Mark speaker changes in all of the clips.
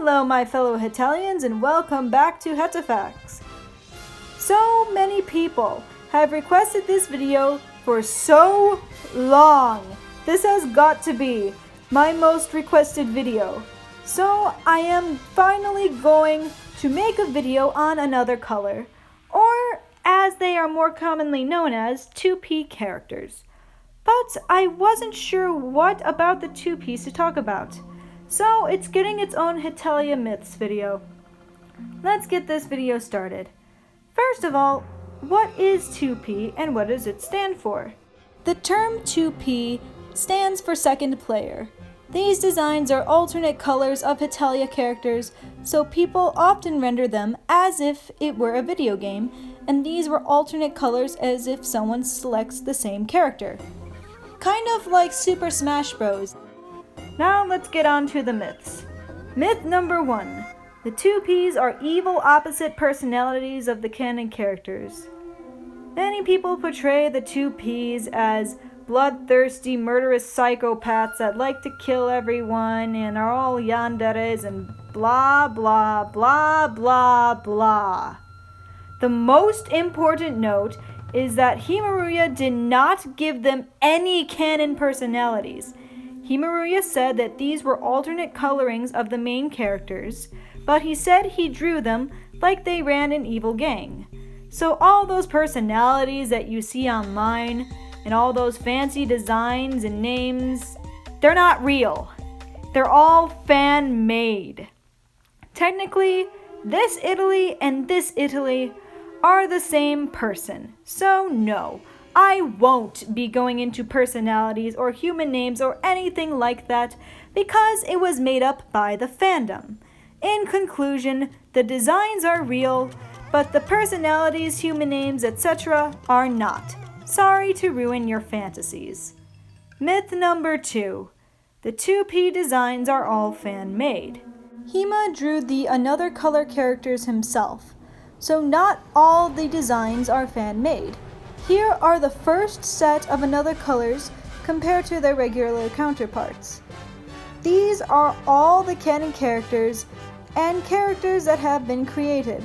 Speaker 1: Hello my fellow Hetalians and welcome back to Hetafacts. So many people have requested this video for so long. This has got to be my most requested video. So I am finally going to make a video on another color, or as they are more commonly known as, 2P characters. But I wasn't sure what about the 2Ps to talk about. So it's getting its own Hetalia Myths video. Let's get this video started. First of all, what is 2P and what does it stand for? The term 2P stands for second player. These designs are alternate colors of Hetalia characters, so people often render them as if it were a video game, and these were alternate colors as if someone selects the same character. Kind of like Super Smash Bros. Now let's get on to the myths. Myth number 1. The 2Ps are evil opposite personalities of the canon characters. Many people portray the 2Ps as bloodthirsty, murderous psychopaths that like to kill everyone and are all yanderes and blah blah blah blah blah. The most important note is that Himaruya did not give them any canon personalities. Himaruya said that these were alternate colorings of the main characters, but he said he drew them like they ran an evil gang. So all those personalities that you see online and all those fancy designs and names, they're not real. They're all fan-made. Technically, this Italy and this Italy are the same person. So no, I won't be going into personalities or human names or anything like that because it was made up by the fandom. In conclusion, the designs are real, but the personalities, human names, etc. are not. Sorry to ruin your fantasies. Myth number 2. The 2P designs are all fan-made. Hima drew the another color characters himself, so not all the designs are fan-made. Here are the first set of another colors compared to their regular counterparts. These are all the canon characters and characters that have been created.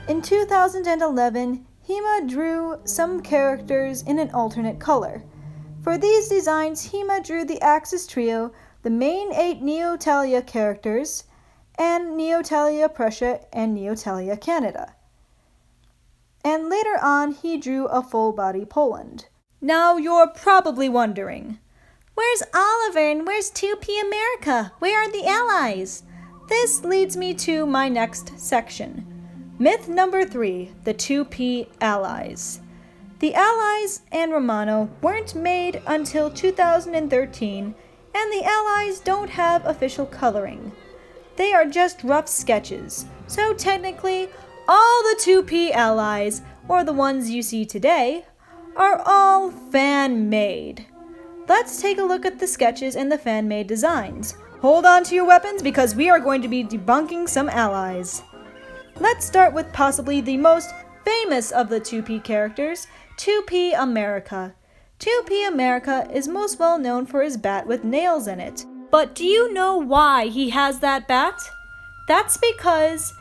Speaker 1: In 2011, Hima drew some characters in an alternate color. For these designs, Hima drew the Axis Trio, the main 8 Neotalia characters, and Neotalia Prussia and Neotalia Canada. And later on, he drew a full-body Poland. Now you're probably wondering, where's Oliver and where's 2P America? Where are the allies? This leads me to my next section. Myth number 3, the 2P allies. The allies and Romano weren't made until 2013, and the allies don't have official coloring. They are just rough sketches, so technically, all the 2P allies, or the ones you see today, are all fan-made. Let's take a look at the sketches and the fan-made designs. Hold on to your weapons because we are going to be debunking some allies. Let's start with possibly the most famous of the 2P characters, 2P America. 2P America is most well known for his bat with nails in it. But do you know why he has that bat? That's because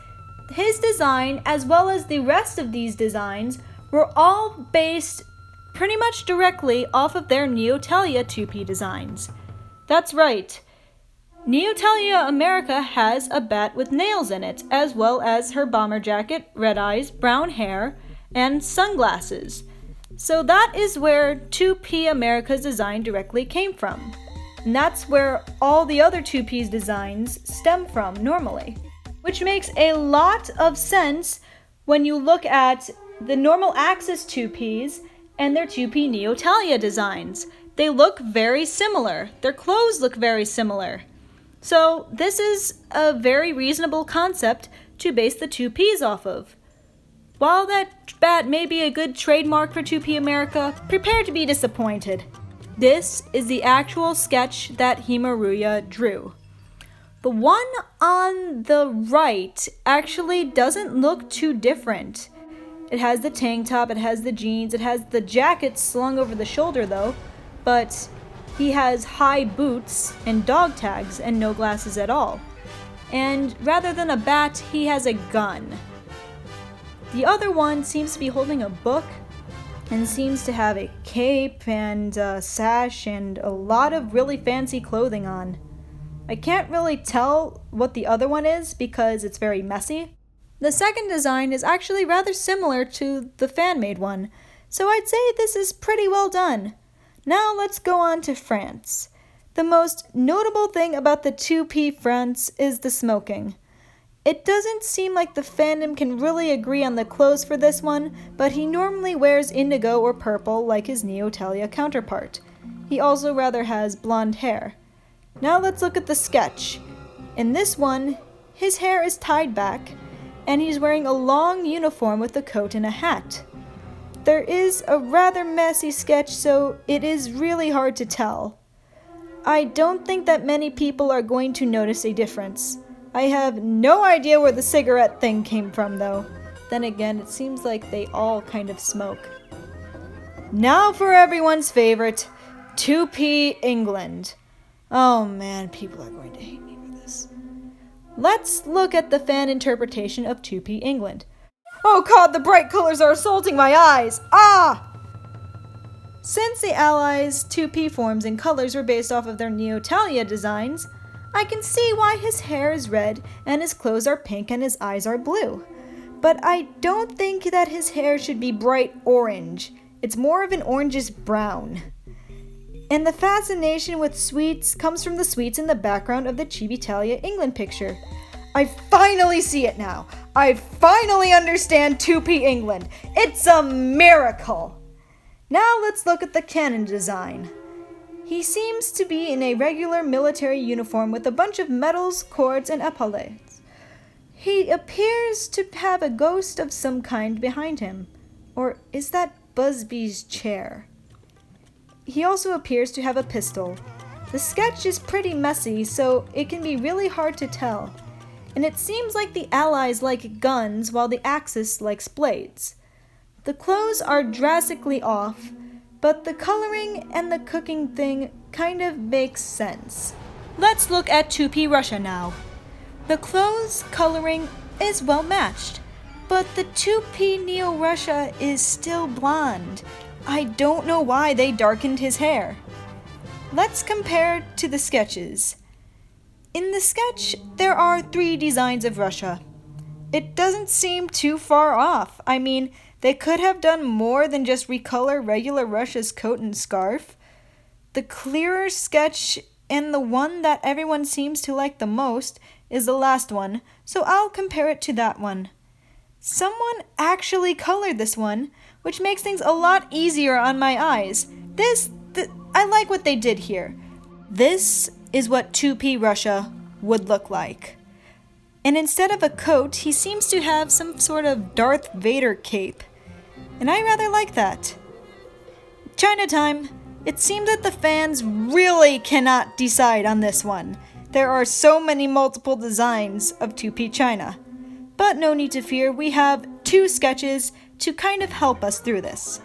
Speaker 1: his design, as well as the rest of these designs, were all based pretty much directly off of their Neotalia 2P designs. That's right. Neotalia America has a bat with nails in it, as well as her bomber jacket, red eyes, brown hair, and sunglasses. So that is where 2P America's design directly came from. And that's where all the other 2P's designs stem from normally. Which makes a lot of sense when you look at the normal Axis 2Ps and their 2P Neotalia designs. They look very similar. Their clothes look very similar. So this is a very reasonable concept to base the 2Ps off of. While that bat may be a good trademark for 2P America, prepare to be disappointed. This is the actual sketch that Himaruya drew. The one on the right actually doesn't look too different. It has the tank top, it has the jeans, it has the jacket slung over the shoulder though, but he has high boots and dog tags and no glasses at all. and rather than a bat, he has a gun. The other one seems to be holding a book and seems to have a cape and a sash and a lot of really fancy clothing on. I can't really tell what the other one is because it's very messy. The second design is actually rather similar to the fan-made one, so I'd say this is pretty well done. Now let's go on to France. The most notable thing about the 2P France is the smoking. It doesn't seem like the fandom can really agree on the clothes for this one, but he normally wears indigo or purple like his Hetalia counterpart. He also rather has blonde hair. Now let's look at the sketch. In this one, his hair is tied back, and he's wearing a long uniform with a coat and a hat. There is a rather messy sketch, so it is really hard to tell. I don't think that many people are going to notice a difference. I have no idea where the cigarette thing came from, though. Then again, it seems like they all kind of smoke. Now for everyone's favorite, 2P England. Oh man, people are going to hate me for this. Let's look at the fan interpretation of 2P England. Oh god, the bright colors are assaulting my eyes! Ah! Since the Allies' 2P forms and colors were based off of their Hetalia designs, I can see why his hair is red and his clothes are pink and his eyes are blue. But I don't think that his hair should be bright orange. It's more of an orangish brown. And the fascination with sweets comes from the sweets in the background of the Hetalia England picture. I finally see it now. I finally understand 2P England. It's a miracle. Now let's look at the cannon design. He seems to be in a regular military uniform with a bunch of medals, cords, and epaulettes. He appears to have a ghost of some kind behind him. Or is that Busby's chair? He also appears to have a pistol. The sketch is pretty messy, so it can be really hard to tell. And it seems like the Allies like guns while the Axis likes blades. The clothes are drastically off, but the coloring and the cooking thing kind of makes sense. Let's look at 2P Russia now. The clothes coloring is well matched, but the 2P Neo-Russia is still blonde. I don't know why they darkened his hair. Let's compare to the sketches. In the sketch, there are 3 designs of Russia. It doesn't seem too far off. I mean, they could have done more than just recolor regular Russia's coat and scarf. The clearer sketch and the one that everyone seems to like the most is the last one, so I'll compare it to that one. Someone actually colored this one, which makes things a lot easier on my eyes. I like what they did here. This is what 2P Russia would look like. And instead of a coat, he seems to have some sort of Darth Vader cape. And I rather like that. China time. It seems that the fans really cannot decide on this one. There are so many multiple designs of 2P China. But no need to fear, we have 2 sketches to kind of help us through this.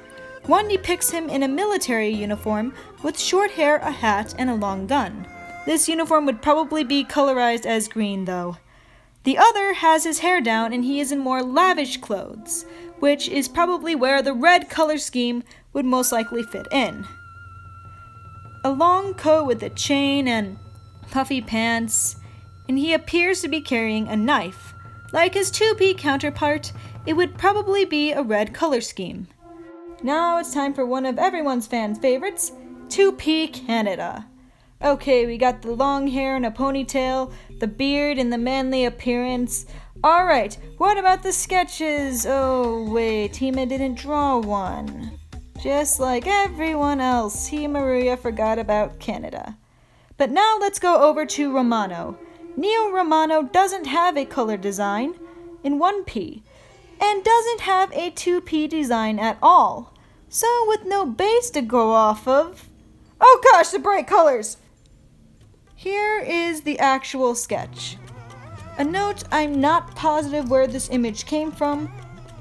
Speaker 1: One depicts him in a military uniform with short hair, a hat, and a long gun. This uniform would probably be colorized as green though. The other has his hair down and he is in more lavish clothes, which is probably where the red color scheme would most likely fit in. A long coat with a chain and puffy pants, and he appears to be carrying a knife. Like his 2P counterpart, it would probably be a red color scheme. Now it's time for one of everyone's fans' favorites, 2P Canada. Okay, we got the long hair and a ponytail, the beard and the manly appearance. Alright, what about the sketches? Oh wait, Hema didn't draw one. Just like everyone else, Maria forgot about Canada. But now let's go over to Romano. Neo Romano doesn't have a color design in 1P, and doesn't have a 2P design at all. So with no base to go off of... Oh gosh, the bright colors! Here is the actual sketch. A note, I'm not positive where this image came from.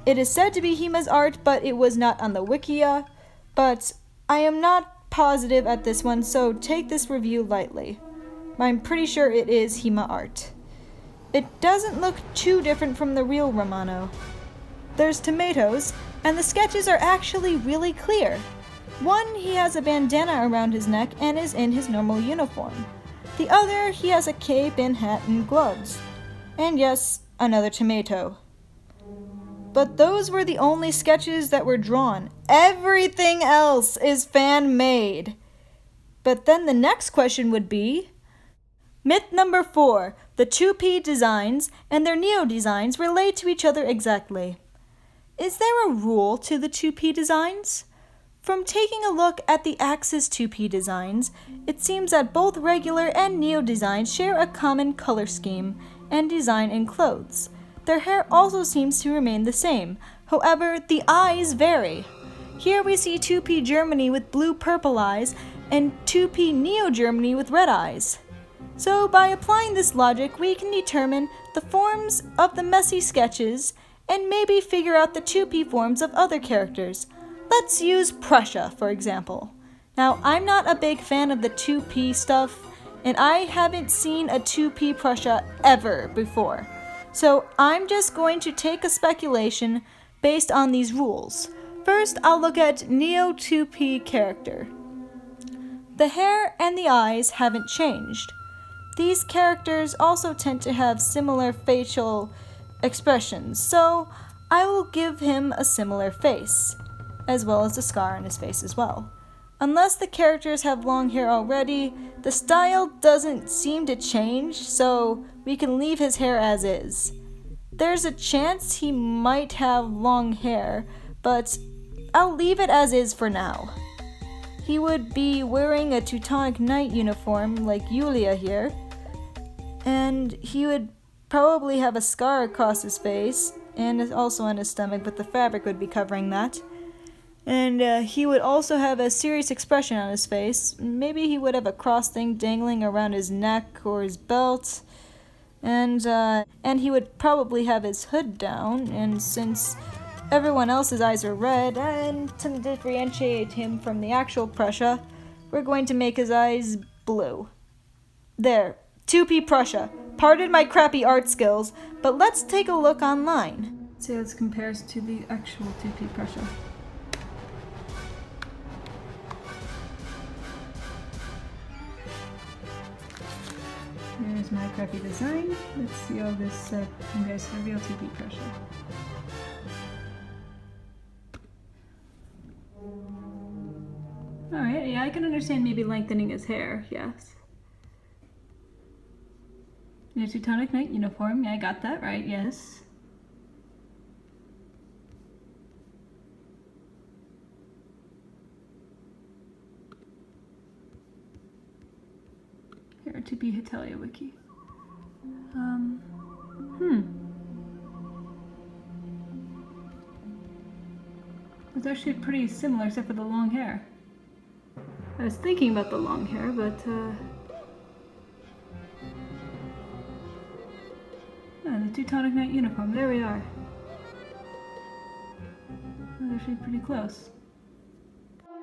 Speaker 1: It is said to be Hema's art, but it was not on the Wikia. But I am not positive at this one, so take this review lightly. I'm pretty sure it is Hema art. it doesn't look too different from the real Romano. There's tomatoes, and the sketches are actually really clear. One, he has a bandana around his neck and is in his normal uniform. The other, he has a cape and hat and gloves. And yes, another tomato. But those were the only sketches that were drawn. Everything else is fan-made. But then the next question would be, myth number 4, the 2P designs and their Neo designs relate to each other exactly. Is there a rule to the 2P designs? From taking a look at the Axis 2P designs, it seems that both regular and Neo designs share a common color scheme and design in clothes. Their hair also seems to remain the same, however, the eyes vary. Here we see 2P Germany with blue-purple eyes and 2P Neo Germany with red eyes. So by applying this logic, we can determine the forms of the messy sketches and maybe figure out the 2P forms of other characters. Let's use Prussia, for example. Now, I'm not a big fan of the 2P stuff, and I haven't seen a 2P Prussia ever before. So I'm just going to take a speculation based on these rules. First, I'll look at Neo 2P character. The hair and the eyes haven't changed. These characters also tend to have similar facial expressions, so I will give him a similar face, as well as the scar on his face as well. Unless the characters have long hair already, the style doesn't seem to change, so we can leave his hair as is. There's a chance he might have long hair, but I'll leave it as is for now. He would be wearing a Teutonic Knight uniform like Julia here, and he would probably have a scar across his face, and also on his stomach, but the fabric would be covering that. And he would also have a serious expression on his face. Maybe he would have a cross thing dangling around his neck or his belt. And he would probably have his hood down, and since everyone else's eyes are red, and to differentiate him from the actual Prussia, we're going to make his eyes blue. There, 2P Prussia. Pardon my crappy art skills, but let's take a look online. Let's see how this compares to the actual 2P Prussia. Here's my crappy design. Let's see how this compares to the real 2P Prussia. Alright, yeah, I can understand maybe lengthening his hair, yes. Your Teutonic Knight uniform, yeah, I got that right, yes. Here, 2P Hetalia wiki. It's actually pretty similar except for the long hair. I was thinking about the long hair, but the Teutonic Knight uniform, there we are. That's actually pretty close.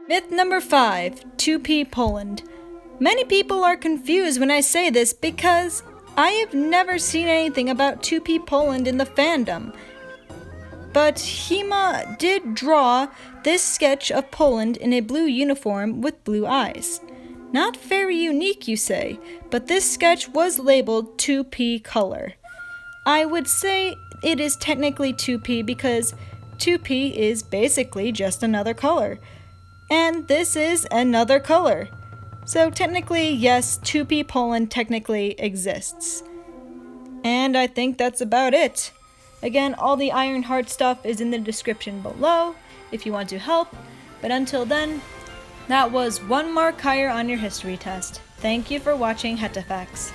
Speaker 1: Myth number 5, 2P Poland. Many people are confused when I say this because I have never seen anything about 2P Poland in the fandom. But Hema did draw this sketch of Poland in a blue uniform with blue eyes. Not very unique, you say, but this sketch was labeled 2P color. I would say it is technically 2P because 2P is basically just another color. And this is another color. So technically, yes, 2P Poland technically exists. And I think that's about it. Again, all the Ironheart stuff is in the description below if you want to help. But until then, that was 1 mark higher on your history test. Thank you for watching Hetafacts.